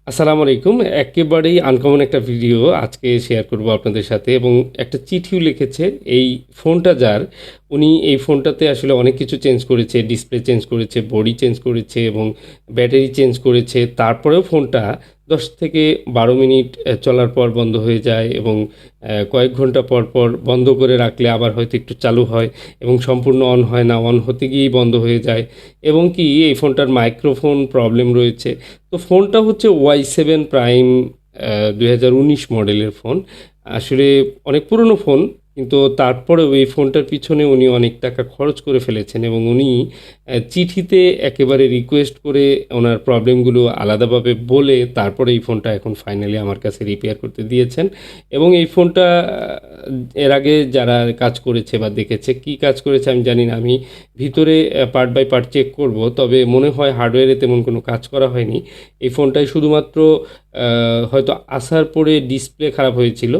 আসসালামু আলাইকুম। একেবারেই আনকমন একটা ভিডিও আজকে শেয়ার করব আপনাদের সাথে এবং একটা চিঠিও লিখেছে এই ফোনটা যার, উনি এই ফোনটাতে আসলে অনেক কিছু চেঞ্জ করেছে, ডিসপ্লে চেঞ্জ করেছে, বডি চেঞ্জ করেছে এবং ব্যাটারি চেঞ্জ করেছে। তারপরেও ফোনটা ১০ থেকে ১২ মিনিট চলার পর বন্ধ হয়ে যায় এবং কয়েক ঘন্টা পর, পর বন্ধ করে রাখলে আবার হয়তো একটু চালু হয় এবং সম্পূর্ণ অন হয় না, অন হতে গিয়েই বন্ধ হয়ে যায় এবং কি এই ফোনটার মাইক্রোফোন প্রবলেম রয়েছে। তো ফোনটা হচ্ছে ওয়াই 7 প্রাইম ২০১৯ মডেলের ফোন। আসলে অনেক পুরনো ফোন, কিন্তু তারপরেও এই ফোনটার পিছনে উনি অনেক টাকা খরচ করে ফেলেছেন এবং উনি চিঠিতে একেবারে রিকোয়েস্ট করে ওনার প্রবলেমগুলো আলাদাভাবে বলে তারপরে এই ফোনটা এখন ফাইনালি আমার কাছে রিপেয়ার করতে দিয়েছেন এবং এই ফোনটা এর আগে যারা কাজ করেছে বা দেখেছে, কি কাজ করেছে আমি জানি না। আমি ভিতরে পার্ট বাই পার্ট চেক করব, তবে মনে হয় হার্ডওয়্যারে তেমন কোনো কাজ করা হয়নি। এই ফোনটায় শুধুমাত্র হয়তো আসার পরে ডিসপ্লে খারাপ হয়েছিল।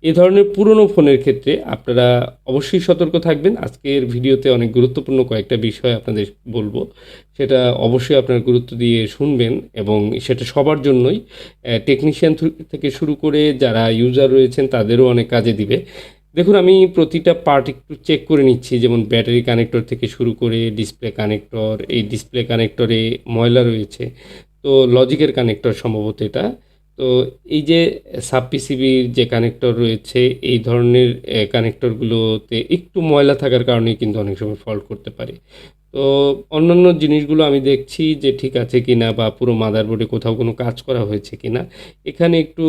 এ ধরনের পুরনো ফোনের ক্ষেত্রে আপনারা অবশ্যই সতর্ক থাকবেন। আজকের ভিডিওতে অনেক গুরুত্বপূর্ণ কয়েকটা বিষয় আপনাদের বলবো, সেটা অবশ্যই আপনারা গুরুত্ব দিয়ে শুনবেন এবং সেটা সবার জন্যই, টেকনিশিয়ান থেকে শুরু করে যারা ইউজার রয়েছেন তাদেরও অনেক কাজে দিবে। দেখুন, আমি প্রতিটা পার্ট একটু চেক করে নিচ্ছি, যেমন ব্যাটারি কানেক্টর থেকে শুরু করে ডিসপ্লে কানেক্টর, এই ডিসপ্লে কানেক্টরে ময়লা রয়েছে, তো লজিকের কানেক্টর সম্ভবত এটা। তো এই যে সাব পিসিবির যে কানেক্টর রয়েছে, এই ধরনের কানেক্টরগুলোতে একটু ময়লা থাকার কারণেই কিন্তু অনেক সময় ফল্ট করতে পারে। তো অন্যান্য জিনিসগুলো আমি দেখছি যে ঠিক আছে কিনা, বা পুরো মাদারবোর্ডে কোথাও কোনো কাজ করা হয়েছে কিনা। এখানে একটু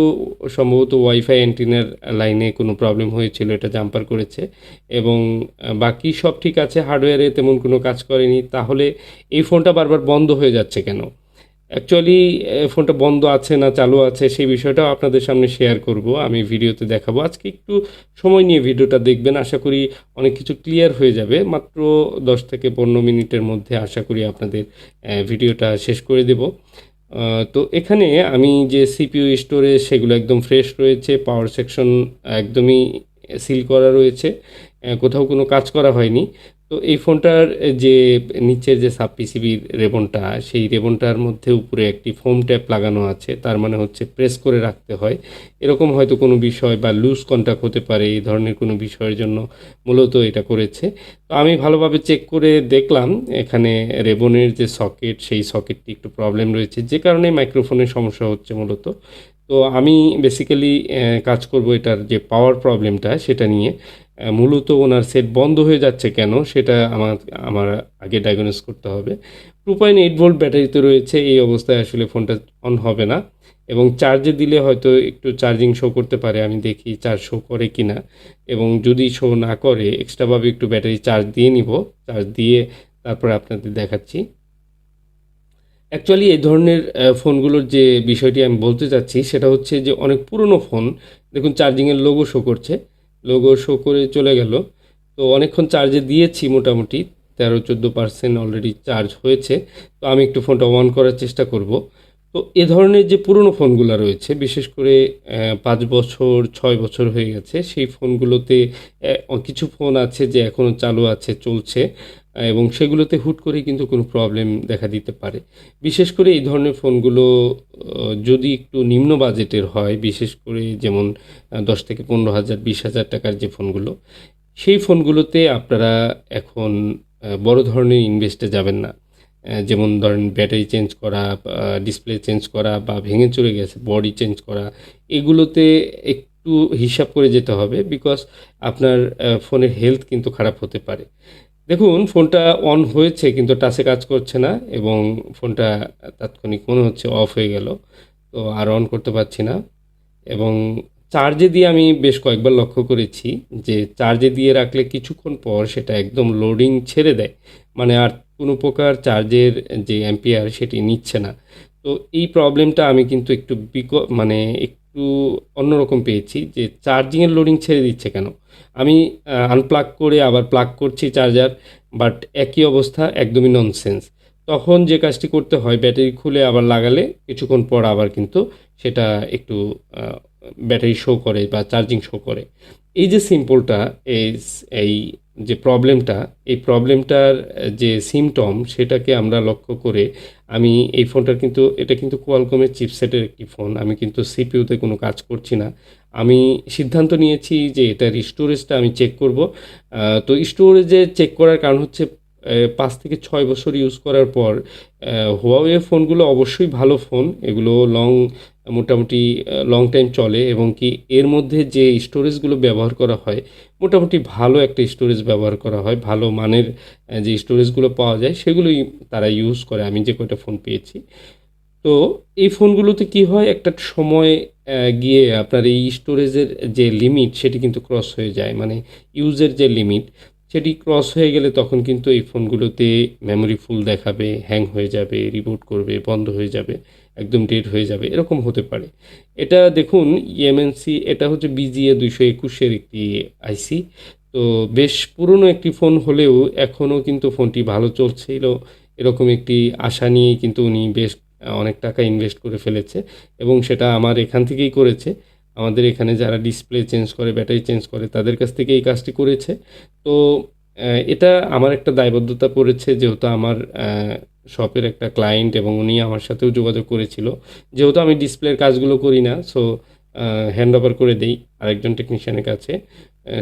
সম্ভবত ওয়াইফাই অ্যান্টিনার লাইনে কোনো প্রবলেম হয়েছিল, এটা জাম্পার করেছে এবং বাকি সব ঠিক আছে, হার্ডওয়্যারে তেমন কোনো কাজ করেনি। তাহলে এই ফোনটা বারবার বন্ধ হয়ে যাচ্ছে কেন? অ্যাকচুয়ালি ফোনটা বন্ধ আছে না চালু আছে সেই বিষয়টাও আপনাদের সামনে শেয়ার করব, আমি ভিডিওতে দেখাবো। আজকে একটু সময় নিয়ে ভিডিওটা দেখবেন, আশা করি অনেক কিছু ক্লিয়ার হয়ে যাবে। মাত্র ১০ থেকে ১৫ মিনিটের মধ্যে আশা করি আপনাদের ভিডিওটা শেষ করে দেব। তো এখানে আমি যে সিপিইউ স্টোরেজ সেগুলো একদম ফ্রেশ রয়েছে, পাওয়ার সেকশন একদমই সিল করা রয়েছে, কোথাও কোনো কাজ করা হয়নি। তো এই ফোনটার যে নিচের যে সাব পিসিবির রেবনটা, সেই রেবনটার মধ্যে উপরে একটি ফোম ট্যাপ লাগানো আছে, তার মানে হচ্ছে প্রেস করে রাখতে হয়। এরকম হয়তো কোনো বিষয় বা লুজ কন্টাক্ট হতে পারে, এই ধরনের কোনো বিষয়ের জন্য মূলত এটা করেছে। তো আমি ভালোভাবে চেক করে দেখলাম এখানে রেবনের যে সকেট, সেই সকেটটি একটু প্রবলেম রয়েছে, যে কারণে মাইক্রোফোনের সমস্যা হচ্ছে মূলত। তো আমি বেসিক্যালি কাজ করব এটার যে পাওয়ার প্রবলেমটা সেটা নিয়ে। মূলত ওনার সেট বন্ধ হয়ে যাচ্ছে কেন সেটা আমার আগে ডায়াগনোস করতে হবে। 2.8 ভোল্ট ব্যাটারিতে রয়েছে, এই অবস্থায় আসলে ফোনটা অন হবে না এবং চার্জে দিলে হয়তো একটু চার্জিং শো করতে পারে। আমি দেখি চার্জ শো করে কিনা, এবং যদি শো না করে এক্সট্রাভাবে একটু ব্যাটারি চার্জ দিয়ে নিব। চার্জ দিয়ে তারপরে আপনাদের দেখাচ্ছি। অ্যাকচুয়ালি এই ধরনের ফোনগুলোর যে বিষয়টি আমি বলতে চাচ্ছি সেটা হচ্ছে যে অনেক পুরনো ফোন, দেখুন চার্জিংয়ের লোগো শো করছে, লোগো শো করে চলে গেল। তো অনেকক্ষণ চার্জে দিয়েছি, মোটামুটি 13-14% অলরেডি চার্জ হয়েছে। তো আমি একটু ফোনটা অন করার চেষ্টা করব। তো এ ধরনের যে পুরনো ফোনগুলো রয়েছে, বিশেষ করে ৫ বছর ৬ বছর হয়ে গেছে, সেই ফোনগুলোতে কিছু ফোন আছে যে এখনও চালু আছে, চলছে, এবং সেগুলোতে হুট করে কিন্তু কোনো প্রবলেম দেখা দিতে পারে। বিশেষ করে এই ধরনের ফোনগুলো যদি একটু নিম্ন বাজেটের হয়, বিশেষ করে যেমন ১০ থেকে ১৫,০০০ ২০,০০০ টাকার যে ফোনগুলো, সেই ফোনগুলোতে আপনারা এখন বড় ধরনের ইনভেস্টে যাবেন না। যেমন ধরেন ব্যাটারি চেঞ্জ করা, ডিসপ্লে চেঞ্জ করা, বা ভেঙে চুরে গেছে বডি চেঞ্জ করা, এগুলোতে একটু হিসাব করে যেতে হবে, বিকজ আপনার ফোনের হেলথ কিন্তু খারাপ হতে পারে। দেখুন, ফোনটা অন হয়েছে কিন্তু টাচে কাজ করছে না এবং ফোনটা তাৎক্ষণিক মনে হচ্ছে অফ হয়ে গেল। তো আর অন করতে পারছি না এবং চার্জে দিয়ে আমি বেশ কয়েকবার লক্ষ্য করেছি যে চার্জে দিয়ে রাখলে কিছুক্ষণ পর সেটা একদম লোডিং ছেড়ে দেয়। মানে আর কোনো প্রকার চার্জের যে অ্যাম্পিয়ার সেটি নিচ্ছে না। তো এই প্রবলেমটা আমি কিন্তু একটু মানে একটু অন্যরকম পেয়েছি, যে চার্জিংয়ের লোডিং ছেড়ে দিচ্ছে কেন? আমি আনপ্লাগ করে আবার প্লাগ করছি চার্জার, বাট একই অবস্থা, একদমই ননসেন্স। তখন যে কাজটি করতে হয়, ব্যাটারি খুলে আবার লাগালে কিছুক্ষণ পর আবার কিন্তু সেটা একটু ব্যাটারি শো করে বা চার্জিং শো করে। এই যে সিম্পলটা, এই যে প্রবলেমটা, এই প্রবলেমটার যে সিমটম সেটাকে আমরা লক্ষ্য করে আমি এই ফোনটার কিন্তু এটা কিন্তু কোয়ালকমের চিপসেটের একটি ফোন। আমি কিন্তু সিপিইউতে কোনো কাজ করছি না। আমি সিদ্ধান্ত নিয়েছি যে এটার স্টোরেজটা আমি চেক করব। তো স্টোরেজে চেক করার কারণ হচ্ছে ৫ থেকে ৬ বছর ইউজ করার পর Huawei ফোনগুলো অবশ্যই ভালো ফোন। এগুলো মোটামুটি লং টাইম চলে এবং কি এর মধ্যে যে স্টোরেজগুলো ব্যবহার করা হয়, মোটামুটি ভালো একটা স্টোরেজ ব্যবহার করা হয়। ভালো মানের যে স্টোরেজগুলো পাওয়া যায় সেগুলোই তারা ইউজ করে আমি যে কয়টা ফোন পেয়েছি। তো এই ফোনগুলোতে কি হয় একটা সময় গিয়ে আপনার এই স্টোরেজের যে লিমিট সেটি কিন্তু ক্রস হয়ে যায়। মানে ইউজের যে লিমিট সেটি ক্রস হয়ে গেলে তখন কিন্তু এই ফোনগুলোতে মেমোরি ফুল দেখাবে, হ্যাং হয়ে যাবে, রিবুট করবে, বন্ধ হয়ে যাবে, একদম ডেড হয়ে যাবে, এরকম হতে পারে। এটা দেখুন ইএমএনসি, এটা হচ্ছে বিজিএ 221 একটি আইসি। তো বেশ পুরনো একটি ফোন হলেও এখনও কিন্তু ফোনটি ভালো চলছিল, এরকম একটি আশা নিয়েই কিন্তু উনি বেশ অনেক টাকা ইনভেস্ট করে ফেলেছে এবং সেটা আমার এখান থেকেই করেছে। আমাদের এখানে যারা ডিসপ্লে চেঞ্জ করে, ব্যাটারি চেঞ্জ করে তাদের কাছ থেকে এই কাজটি করেছে। তো এটা আমার একটা দায়বদ্ধতা পড়েছে যেহেতু আমার শপের একটা ক্লায়েন্ট এবং উনি আমার সাথেও যোগাযোগ করেছিল। যেহেতু আমি ডিসপ্লের কাজগুলো করি না, সো হ্যান্ড ওভার করে দেই আরেকজন টেকনিশিয়ানের কাছে।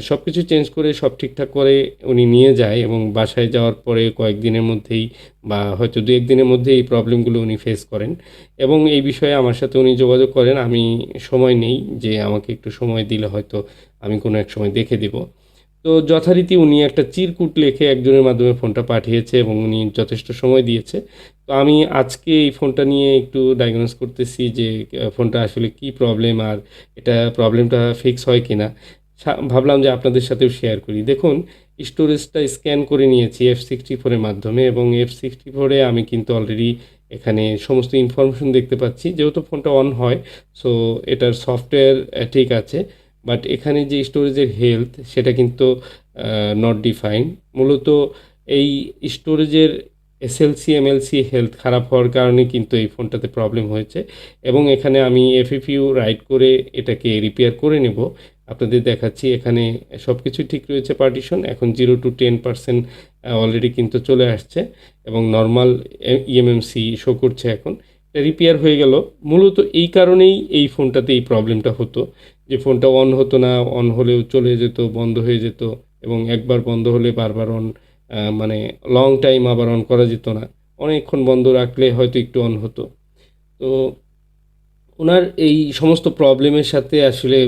সব কিছু চেঞ্জ করে সব ঠিকঠাক করে উনি নিয়ে যায় এবং বাসায় যাওয়ার পরে কয়েকদিনের মধ্যেই বা হয়তো ২-১ দিনের মধ্যে এই প্রবলেমগুলো উনি ফেস করেন এবং এই বিষয়ে আমার সাথে উনি যোগাযোগ করেন। আমি সময় নেই যে আমাকে একটু সময় দিলে হয়তো আমি কোনো এক সময় দেখে দিব। তো যথারীতি উনি একটা চিরকুট লিখে একজনের মাধ্যমে ফোনটা পাঠিয়েছে এবং উনি যথেষ্ট সময় দিয়েছে। তো আমি আজকে এই ফোনটা নিয়ে একটু ডায়াগনোস করতেছি যে ফোনটা আসলে কী প্রবলেম আর এটা প্রবলেমটা ফিক্স হয় কিনা। ভাবলাম যে আপনাদের সাথেও শেয়ার করি। দেখুন স্টোরেজটা স্ক্যান করে নিয়েছি F64 এর মাধ্যমে এবং F64 এ আমি কিন্তু অলরেডি এখানে সমস্ত ইনফরমেশন দেখতে পাচ্ছি। যেহেতু ফোনটা অন হয়, সো এটার সফটওয়্যার ঠিক আছে। বাট এখানে যে স্টোরেজের হেলথ সেটা কিন্তু নট ডিফাইন্ড। মূলত এই স্টোরেজের এসএলসি এমএলসি হেলথ খারাপ হওয়ার কারণে কিন্তু এই ফোনটাতে প্রবলেম হয়েছে এবং এখানে আমি এফএফইউ রাইট করে এটাকে রিপেয়ার করে নেব। আপনাদের দেখাচ্ছি এখানে সব কিছু ঠিক রয়েছে, পার্টিশন এখন 0 to 10% অলরেডি কিন্তু চলে আসছে এবং নর্মাল ইএমএমসি শো করছে এখন। এটা রিপেয়ার হয়ে গেল। মূলত এই কারণেই এই ফোনটাতে এই প্রবলেমটা হতো যে ফোনটা অন হতো না, অন হলেও চলে যেত, বন্ধ হয়ে যেত এবং একবার বন্ধ হলে বারবার অন, মানে লং টাইম আবার অন করা যেত না। অনেকক্ষণ বন্ধ রাখলে হয়তো একটু অন হতো। তো ওনার এই সমস্ত প্রবলেমের সাথে আসলে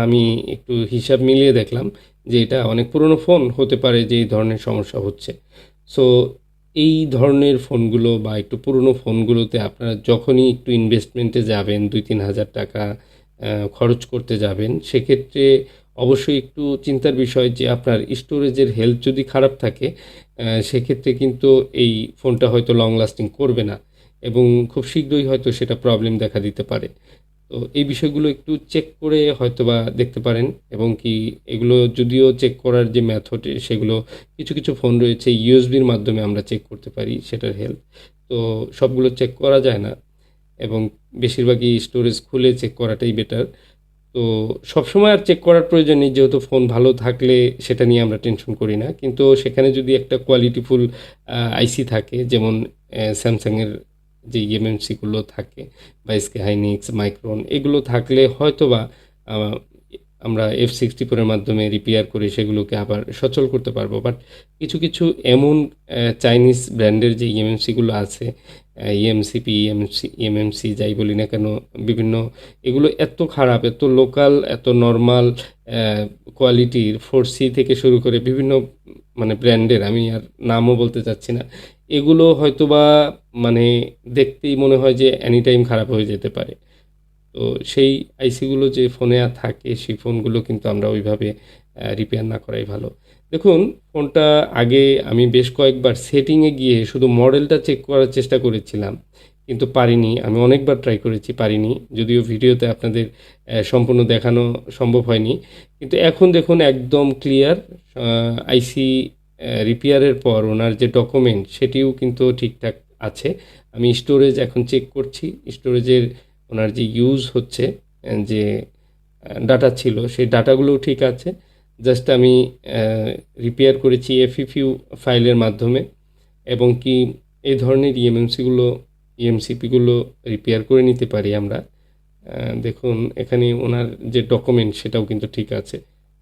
আমি একটু হিসাব মিলিয়ে দেখলাম যে এটা অনেক পুরনো ফোন, হতে পারে যে এই ধরনের সমস্যা হচ্ছে। সো এই ধরনের ফোনগুলো বা একটু পুরনো ফোনগুলোতে আপনারা যখনই একটু ইনভেস্টমেন্টে যাবেন, ২-৩ হাজার টাকা খরচ করতে যাবেন, সেক্ষেত্রে অবশ্যই একটু চিন্তার বিষয় যে আপনার স্টোরেজের হেলথ যদি খারাপ থাকে সেক্ষেত্রে কিন্তু এই ফোনটা হয়তো লং লাস্টিং করবে না এবং খুব শীঘ্রই হয়তো সেটা প্রবলেম দেখা দিতে পারে। তো এই বিষয়গুলো একটু চেক করে হয়তোবা দেখতে পারেন এবং কি এগুলো যদিও চেক করার যে মেথড সেগুলো কিছু, কিছু ফোন রয়েছে ইউএসবির মাধ্যমে আমরা চেক করতে পারি সেটার হেলথ। তো সবগুলো চেক করা যায় না এবং বেশিরভাগই স্টোরেজ খুলে চেক করাটাই বেটার। তো সবসময় আর চেক করার প্রয়োজন নেই যেহেতু ফোন ভালো থাকলে সেটা নিয়ে আমরা টেনশন করি না। কিন্তু সেখানে যদি একটা কোয়ালিটিফুল আইসি থাকে যেমন স্যামসাংয়ের যে ইএমএমসিগুলো থাকে বা এসকে হাইনিক্স, মাইক্রন এগুলো থাকলে হয়তোবা আ আমরা F64 এর মাধ্যমে রিপেয়ার করে সেগুলোকে আবার সচল করতে পারবো। বাট কিছু, কিছু এমন চাইনিজ ব্র্যান্ডের যে ইএমএমসিগুলো আছে, ইএমসিপি, ইএমএমসি যাই বলি না কেন, বিভিন্ন এগুলো এত খারাপ, এত লোকাল, এত নরমাল কোয়ালিটির 4C থেকে শুরু করে বিভিন্ন মানে ব্র্যান্ডের, আমি আর নামও বলতে চাচ্ছি না। এগুলো হয়তোবা মানে দেখতেই মনে হয় যে এনিটাইম খারাপ হয়ে যেতে পারে। তো সেই আইসিগুলো যে ফোনে থাকে সেই ফোনগুলো কিন্তু আমরা ওইভাবে রিপেয়ার না করাই ভালো। দেখুন ফোনটা আগে আমি বেশ কয়েকবার সেটিংয়ে গিয়ে শুধু মডেলটা চেক করার চেষ্টা করেছিলাম কিন্তু পারিনি। আমি অনেকবার ট্রাই করেছি, পারিনি। যদিও ভিডিওতে আপনাদের সম্পূর্ণ দেখানো সম্ভব হয়নি। কিন্তু এখন দেখুন একদম ক্লিয়ার। আইসি রিপেয়ারের পর ওনার যে ডকুমেন্ট সেটিও কিন্তু ঠিকঠাক আছে। আমি স্টোরেজ এখন চেক করছি। স্টোরেজের ওনার যে ইউজ হচ্ছে যে ডাটা ছিল সেই ডাটাগুলোও ঠিক আছে। জাস্ট আমি রিপেয়ার করেছি এফইপিউ ফাইলের মাধ্যমে, এবং কি এই ধরনের ইএমসিপিগুলো রিপেয়ার করে নিতে পারি আমরা। দেখুন এখানে ওনার যে ডকুমেন্ট সেটাও কিন্তু ঠিক আছে।